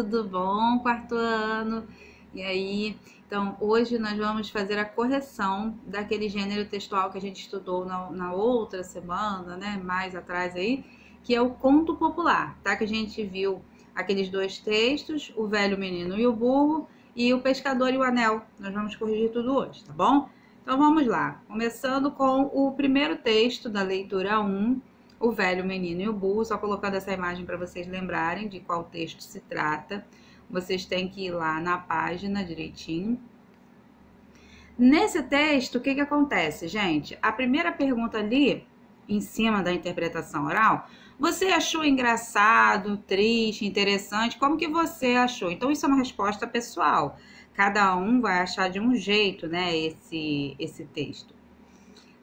tudo bom, quarto ano? E aí, então hoje nós vamos fazer a correção daquele gênero textual que a gente estudou na outra semana, né? Mais atrás aí, que é o conto popular, tá? Que a gente viu aqueles dois textos, o velho menino e o burro, e o pescador e o anel. Nós vamos corrigir tudo hoje, tá bom? Então vamos lá, começando com o primeiro texto da leitura 1, o velho menino e o burro, só colocando essa imagem para vocês lembrarem de qual texto se trata. Vocês têm que ir lá na página direitinho. Nesse texto, o que acontece, gente? A primeira pergunta ali, em cima da interpretação oral, você achou engraçado, triste, interessante? Como que você achou? Então, isso é uma resposta pessoal. Cada um vai achar de um jeito, né, esse texto.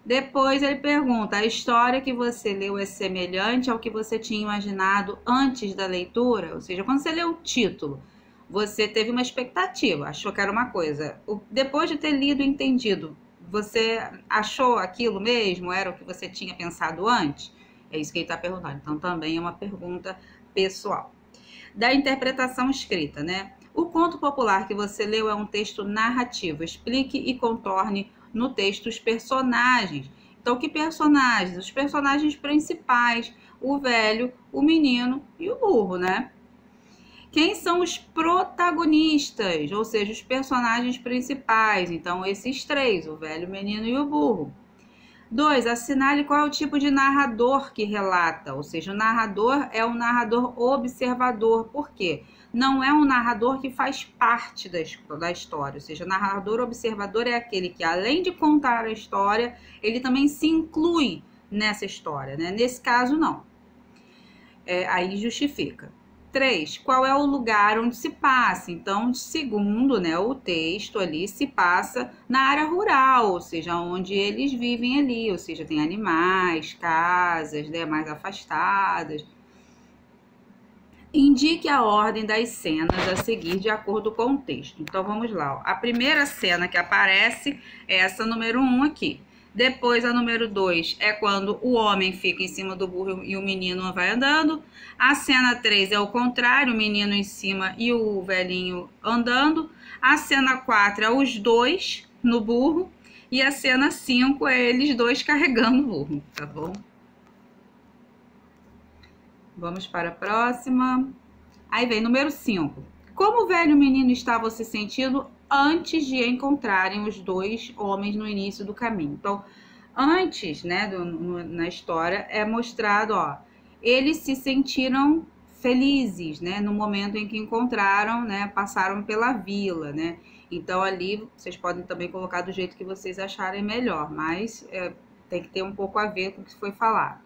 Depois ele pergunta, a história que você leu é semelhante ao que você tinha imaginado antes da leitura? Ou seja, quando você leu o título, você teve uma expectativa, achou que era uma coisa. Depois de ter lido e entendido, você achou aquilo mesmo? Era o que você tinha pensado antes? É isso que ele está perguntando. Então, também é uma pergunta pessoal. Da interpretação escrita, né? O conto popular que você leu é um texto narrativo. Explique e contorne no texto os personagens. Então, que personagens? Os personagens principais, o velho, o menino e o burro, né? Quem são os protagonistas? Ou seja, os personagens principais. Então, esses três, o velho, o menino e o burro. 2. Assinale qual é o tipo de narrador que relata, ou seja, o narrador é um narrador observador. Por quê? Não é um narrador que faz parte da história, ou seja, o narrador observador é aquele que, além de contar a história, ele também se inclui nessa história, né? Nesse caso, não. Aí justifica. 3. Qual é o lugar onde se passa? Então, segundo, né, o texto ali, se passa na área rural, ou seja, onde eles vivem ali, ou seja, tem animais, casas, né, mais afastadas. Indique a ordem das cenas a seguir de acordo com o texto. Então, vamos lá. Ó. A primeira cena que aparece é essa número 1 aqui. Depois, a número 2 é quando o homem fica em cima do burro e o menino vai andando. A cena 3 é o contrário, o menino em cima e o velhinho andando. A cena 4 é os dois no burro. E a cena 5 é eles dois carregando o burro, tá bom? Vamos para a próxima. Aí vem número 5. Como o velho menino estava se sentindo antes de encontrarem os dois homens no início do caminho? Então, antes, né, na história, é mostrado, ó, eles se sentiram felizes, né, no momento em que encontraram, né, passaram pela vila, né. Então, ali, vocês podem também colocar do jeito que vocês acharem melhor, mas tem que ter um pouco a ver com o que foi falado.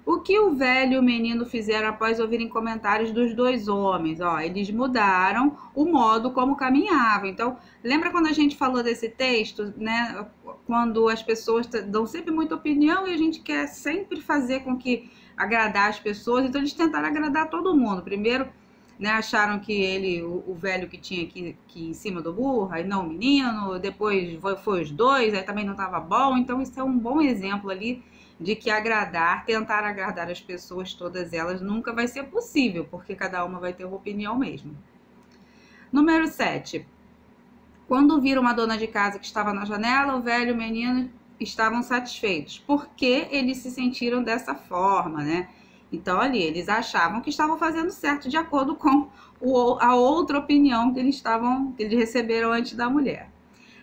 O que o velho e o menino fizeram após ouvirem comentários dos dois homens? Ó, eles mudaram o modo como caminhavam. Então, lembra quando a gente falou desse texto, né? Quando as pessoas dão sempre muita opinião e a gente quer sempre fazer com que agradar as pessoas. Então, eles tentaram agradar todo mundo. Primeiro, né, acharam que ele, o velho que tinha aqui em cima do burro, aí não o menino. Depois foi os dois, aí também não estava bom. Então, isso é um bom exemplo ali de que tentar agradar as pessoas, todas elas, nunca vai ser possível, porque cada uma vai ter uma opinião mesmo. Número 7. Quando viram uma dona de casa que estava na janela, o velho e o menino estavam satisfeitos. Por que eles se sentiram dessa forma, né? Então, ali, eles achavam que estavam fazendo certo de acordo com a outra opinião que eles receberam antes da mulher.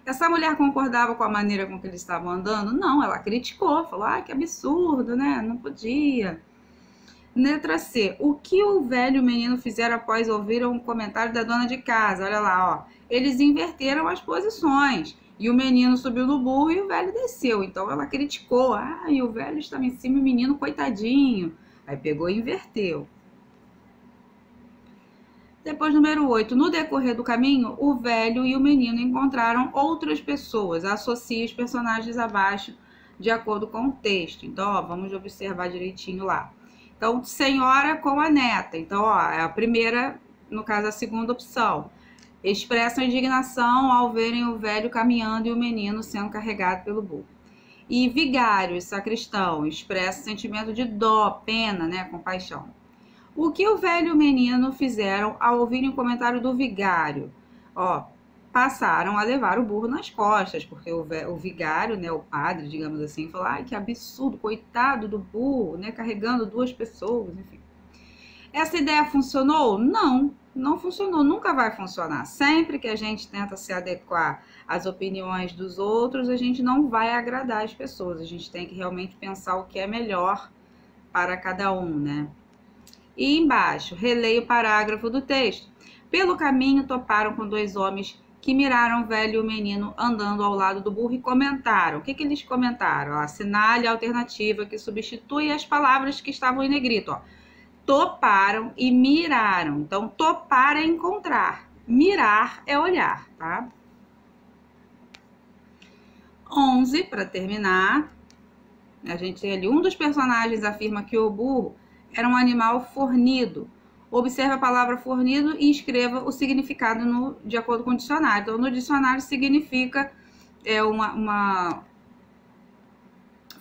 Essa mulher concordava com a maneira com que eles estavam andando? Não, ela criticou, falou, que absurdo, né? Não podia. Letra C. O que o velho e o menino fizeram após ouvir um comentário da dona de casa? Olha lá, ó. Eles inverteram as posições. E o menino subiu no burro e o velho desceu. Então, ela criticou. E o velho estava em cima e o menino, coitadinho. Aí pegou e inverteu. Depois, número 8. No decorrer do caminho, o velho e o menino encontraram outras pessoas. Associe os personagens abaixo de acordo com o texto. Então, ó, vamos observar direitinho lá. Então, senhora com a neta. Então, ó, é a primeira, no caso, a segunda opção. Expressam indignação ao verem o velho caminhando e o menino sendo carregado pelo burro. E vigário, sacristão, expressa sentimento de dó, pena, né, compaixão. O que o velho e o menino fizeram ao ouvirem o comentário do vigário? Ó, passaram a levar o burro nas costas, porque o vigário, né, o padre, digamos assim, falou: ai, que absurdo, coitado do burro, né, carregando 2 pessoas, enfim. Essa ideia funcionou? Não, não funcionou, nunca vai funcionar. Sempre que a gente tenta se adequar às opiniões dos outros, a gente não vai agradar as pessoas. A gente tem que realmente pensar o que é melhor para cada um, né? E embaixo, releia o parágrafo do texto. Pelo caminho, toparam com 2 homens que miraram o velho e o menino andando ao lado do burro e comentaram. O que eles comentaram? Assinale a alternativa que substitui as palavras que estavam em negrito, ó. Toparam e miraram. Então, topar é encontrar. Mirar é olhar, tá? 11, para terminar. A gente tem ali, um dos personagens afirma que o burro era um animal fornido. Observe a palavra fornido e escreva o significado de acordo com o dicionário. Então, no dicionário significa uma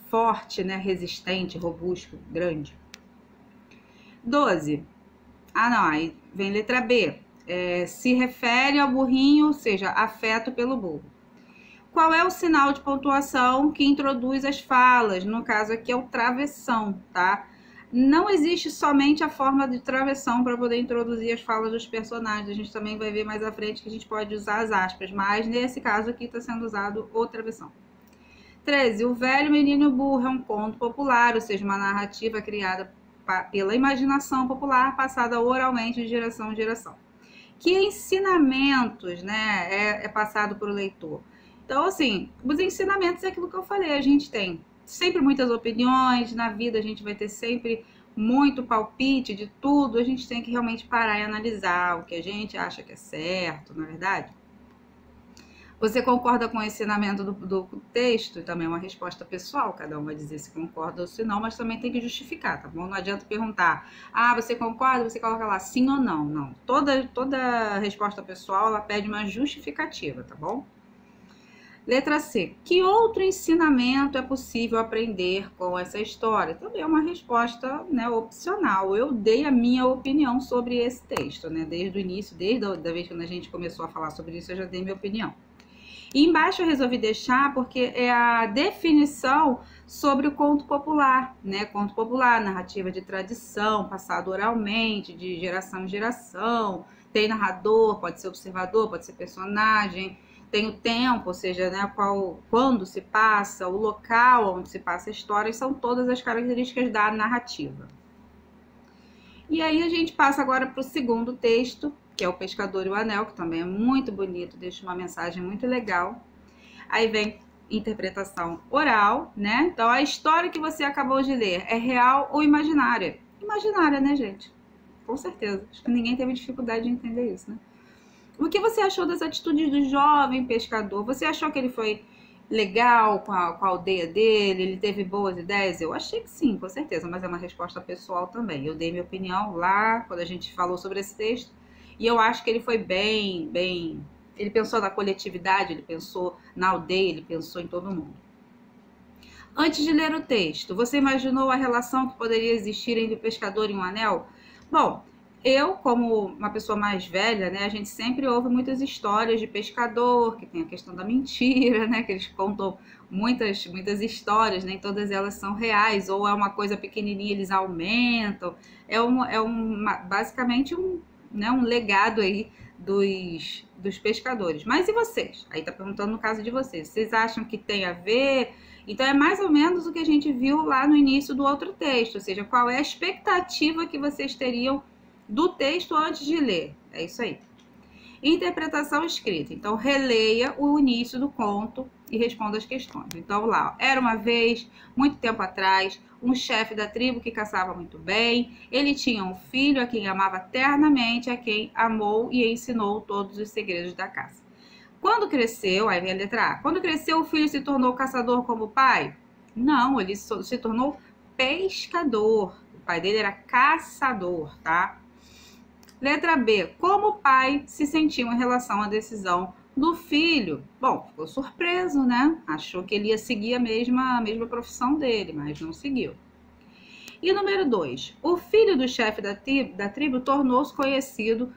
forte, né, resistente, robusto, grande. 12. Não, aí vem letra B. Se refere ao burrinho, ou seja, afeto pelo burro. Qual é o sinal de pontuação que introduz as falas? No caso aqui é o travessão, tá? Não existe somente a forma de travessão para poder introduzir as falas dos personagens. A gente também vai ver mais à frente que a gente pode usar as aspas, mas nesse caso aqui está sendo usado o travessão. 13. O velho menino e o burro é um conto popular, ou seja, uma narrativa criada pela imaginação popular, passada oralmente de geração em geração. Que ensinamentos, né, é passado para o leitor? Então, assim, os ensinamentos é aquilo que eu falei, a gente tem sempre muitas opiniões, na vida a gente vai ter sempre muito palpite de tudo, a gente tem que realmente parar e analisar o que a gente acha que é certo, não é verdade? Você concorda com o ensinamento do texto? Também é uma resposta pessoal, cada um vai dizer se concorda ou se não, mas também tem que justificar, tá bom? Não adianta perguntar, você concorda? Você coloca lá sim ou não. Não, toda resposta pessoal, ela pede uma justificativa, tá bom? Letra C. Que outro ensinamento é possível aprender com essa história? Também é uma resposta, né, opcional. Eu dei a minha opinião sobre esse texto, né? Desde o início, desde a vez que a gente começou a falar sobre isso, eu já dei minha opinião. E embaixo eu resolvi deixar porque é a definição sobre o conto popular, né? Conto popular, narrativa de tradição, passado oralmente, de geração em geração. Tem narrador, pode ser observador, pode ser personagem. Tem o tempo, ou seja, né, quando se passa, o local onde se passa a história, são todas as características da narrativa. E aí a gente passa agora para o segundo texto, que é o Pescador e o Anel, que também é muito bonito, deixa uma mensagem muito legal. Aí vem interpretação oral, né? Então, a história que você acabou de ler é real ou imaginária? Imaginária, né, gente? Com certeza. Acho que ninguém teve dificuldade de entender isso, né? O que você achou das atitudes do jovem pescador? Você achou que ele foi legal com a aldeia dele? Ele teve boas ideias? Eu achei que sim, com certeza, mas é uma resposta pessoal também. Eu dei minha opinião lá, quando a gente falou sobre esse texto, e eu acho que ele foi bem... Ele pensou na coletividade, ele pensou na aldeia, ele pensou em todo mundo. Antes de ler o texto, você imaginou a relação que poderia existir entre o pescador e um anel? Bom, eu, como uma pessoa mais velha, né, a gente sempre ouve muitas histórias de pescador, que tem a questão da mentira, né, que eles contam muitas histórias, nem todas elas são reais, ou é uma coisa pequenininha, eles aumentam. Basicamente um legado aí dos pescadores. Mas e vocês? Aí tá perguntando no caso de vocês. Vocês acham que tem a ver? Então é mais ou menos o que a gente viu lá no início do outro texto, ou seja, qual é a expectativa que vocês teriam do texto antes de ler. É isso aí. Interpretação escrita. Então, releia o início do conto e responda as questões. Então, lá, era uma vez, muito tempo atrás, um chefe da tribo que caçava muito bem. Ele tinha um filho a quem amava ternamente, a quem amou e ensinou todos os segredos da caça. Quando cresceu, aí vem a letra A. Quando cresceu, o filho se tornou caçador como o pai? Não, ele se tornou pescador. O pai dele era caçador, tá? Letra B. Como o pai se sentiu em relação à decisão do filho? Bom, ficou surpreso, né? Achou que ele ia seguir a mesma profissão dele, mas não seguiu. E número 2, o filho do chefe da tribo tornou-se conhecido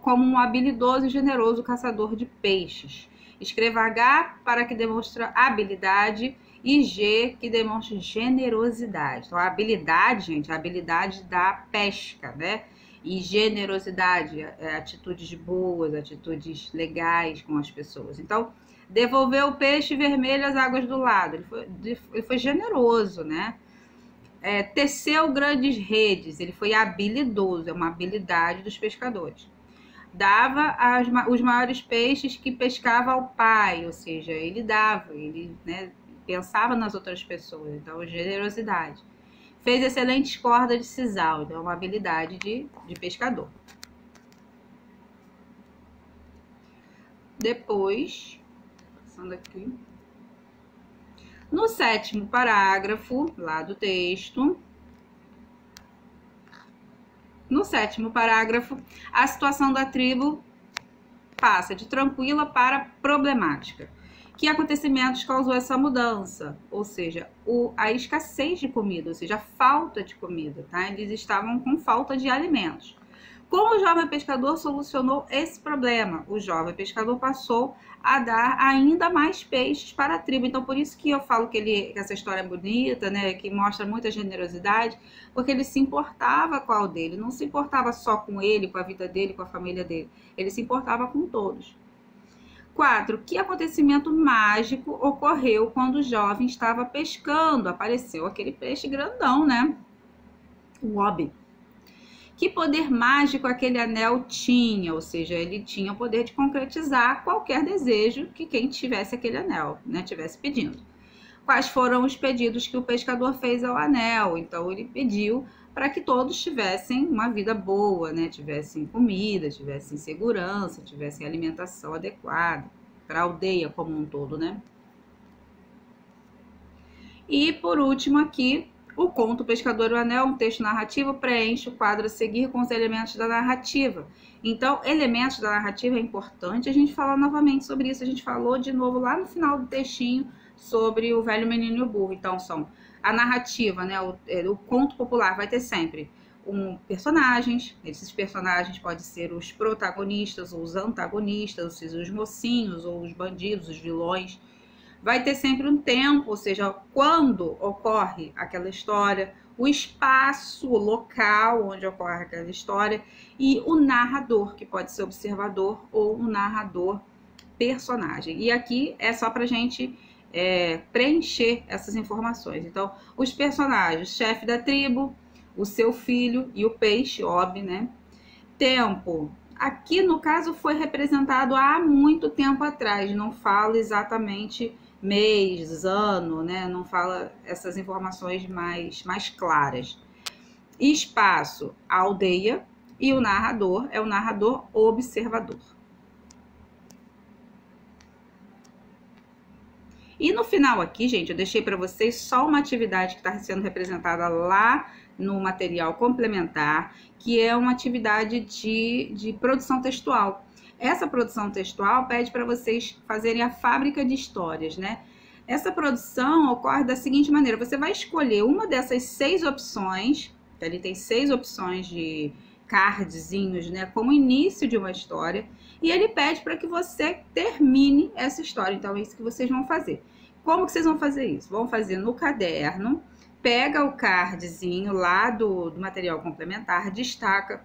como um habilidoso e generoso caçador de peixes. Escreva H para que demonstre habilidade e G que demonstre generosidade. Então, a habilidade, gente, a habilidade da pesca, né? E generosidade, atitudes boas, atitudes legais com as pessoas. Então, devolveu o peixe vermelho às águas do lado. Ele foi generoso, né? Teceu grandes redes, ele foi habilidoso, é uma habilidade dos pescadores. Dava os maiores peixes que pescava ao pai, ou seja, ele dava, ele, né, pensava nas outras pessoas, então generosidade. Fez excelentes cordas de sisal, então é uma habilidade de pescador. Depois, passando aqui, no 7º parágrafo, lá do texto, no 7º parágrafo, a situação da tribo passa de tranquila para problemática. Que acontecimentos causou essa mudança? Ou seja, a escassez de comida, ou seja, a falta de comida, tá? Eles estavam com falta de alimentos. Como o jovem pescador solucionou esse problema? O jovem pescador passou a dar ainda mais peixes para a tribo. Então, por isso que eu falo que essa história é bonita, né? Que mostra muita generosidade, porque ele se importava com a aldeia. Ele não se importava só com ele, com a vida dele, com a família dele. Ele se importava com todos. 4. Que acontecimento mágico ocorreu quando o jovem estava pescando? Apareceu aquele peixe grandão, né? O Obi. Que poder mágico aquele anel tinha? Ou seja, ele tinha o poder de concretizar qualquer desejo que quem tivesse aquele anel, né, tivesse pedindo. Quais foram os pedidos que o pescador fez ao anel? Então, ele pediu para que todos tivessem uma vida boa, né? Tivessem comida, tivessem segurança, tivessem alimentação adequada para a aldeia como um todo, né? E, por último, aqui, o conto O Pescador e o Anel, um texto narrativo, preenche o quadro a seguir com os elementos da narrativa. Então, elementos da narrativa é importante a gente falar novamente sobre isso. A gente falou de novo lá no final do textinho sobre o velho menino e o burro. Então, são a narrativa, né? O conto popular vai ter sempre personagens. Esses personagens podem ser os protagonistas ou os antagonistas, ou seja, os mocinhos ou os bandidos, os vilões. Vai ter sempre um tempo, ou seja, quando ocorre aquela história, o espaço, o local onde ocorre aquela história e o narrador, que pode ser observador ou um narrador personagem. E aqui é só pra gente preencher essas informações. Então, os personagens, chefe da tribo, o seu filho e o peixe, óbvio, né? Tempo. Aqui, no caso, foi representado há muito tempo atrás, não fala exatamente mês, ano, né? Não fala essas informações mais claras. Espaço, a aldeia, e o narrador é o narrador observador. E no final aqui, gente, eu deixei para vocês só uma atividade que está sendo representada lá no material complementar, que é uma atividade de produção textual. Essa produção textual pede para vocês fazerem a fábrica de histórias, né? Essa produção ocorre da seguinte maneira: você vai escolher uma dessas 6 opções, que ali tem 6 opções de cardzinhos, né, como início de uma história, e ele pede para que você termine essa história. Então é isso que vocês vão fazer. Como que vocês vão fazer isso? Vão fazer no caderno, pega o cardzinho lá do material complementar, destaca,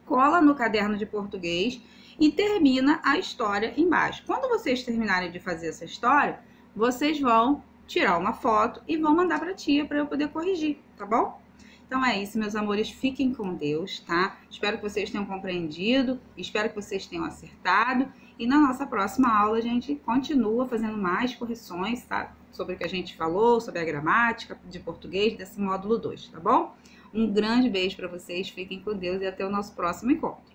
cola no caderno de português e termina a história embaixo. Quando vocês terminarem de fazer essa história, vocês vão tirar uma foto e vão mandar para a tia para eu poder corrigir, tá bom? Então é isso, meus amores, fiquem com Deus, tá? Espero que vocês tenham compreendido, espero que vocês tenham acertado. E na nossa próxima aula a gente continua fazendo mais correções, tá? Sobre o que a gente falou, sobre a gramática de português desse módulo 2, tá bom? Um grande beijo para vocês, fiquem com Deus e até o nosso próximo encontro.